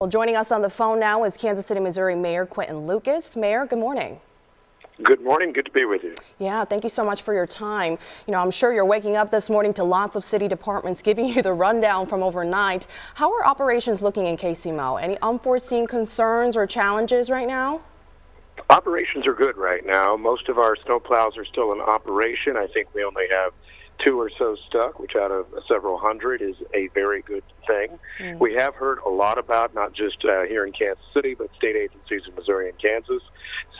Well, joining us on the phone now is Kansas City, Missouri Mayor Quinton Lucas. Mayor, good morning. Good morning. Good to be with you. Yeah, thank you so much for your time. I'm sure you're waking up this morning to lots of city departments giving you the rundown from overnight. How are operations looking in KCMO? Any unforeseen concerns or challenges right now? Operations are good right now. Most of our snowplows are still in operation. I think we only have 2 or so stuck, which out of several hundred is a very good thing. We have heard a lot about, not just here in Kansas City, but state agencies in Missouri and Kansas.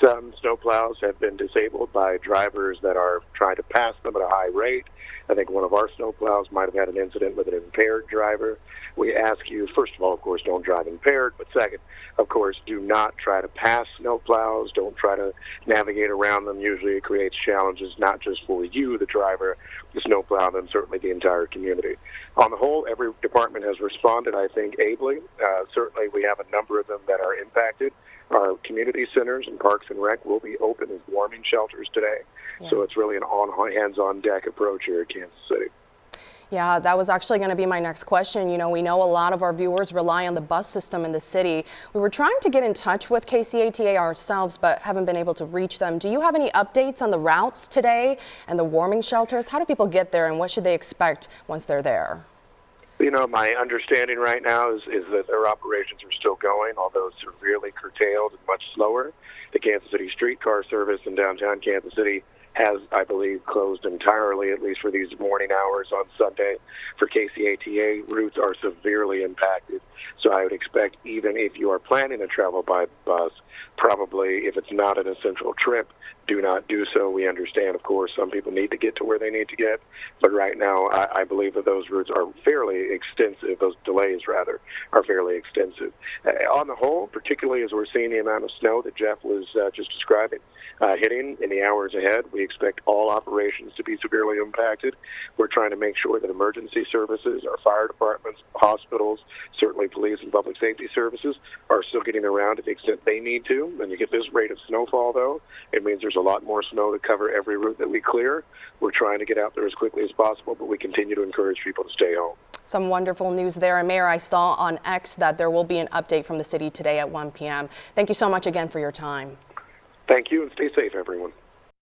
Some snowplows have been disabled by drivers that are trying to pass them at a high rate. I think one of our snowplows might have had an incident with an impaired driver. We ask you, first of all, of course, don't drive impaired, but second, of course, do not try to pass snowplows. Don't try to navigate around them. Usually it creates challenges not just for you, the driver, the snowplow, and certainly the entire community. On the whole, every department has responded, I think, ably. Certainly we have a number of them that are impacted. Our community centers and parks and rec will be open as warming shelters today. Yeah. So it's really an hands-on-deck approach here at Kansas City. Yeah, that was actually going to be my next question. We know a lot of our viewers rely on the bus system in the city. We were trying to get in touch with KCATA ourselves, but haven't been able to reach them. Do you have any updates on the routes today and the warming shelters? How do people get there, and what should they expect once they're there? My understanding right now is that their operations are still going, although severely curtailed and much slower. The Kansas City streetcar service in downtown Kansas City has, I believe, closed entirely, at least for these morning hours on Sunday. For KCATA, routes are severely impacted. So I would expect, even if you are planning to travel by bus, probably if it's not an essential trip, do not do so. We understand, of course, some people need to get to where they need to get, but right now I believe that those routes are fairly extensive, those delays rather, are fairly extensive. On the whole, particularly as we're seeing the amount of snow that Jeff was just describing, hitting in the hours ahead, we expect all operations to be severely impacted. We're trying to make sure that emergency services, our fire departments, hospitals, certainly police and public safety services are still getting around to the extent they need to. When you get this rate of snowfall, though, it means there's a lot more snow to cover every route that we clear. We're trying to get out there as quickly as possible, but we continue to encourage people to stay home. Some wonderful news there. And Mayor, I saw on X that there will be an update from the city today at 1 p.m. Thank you so much again for your time. Thank you, and stay safe, everyone.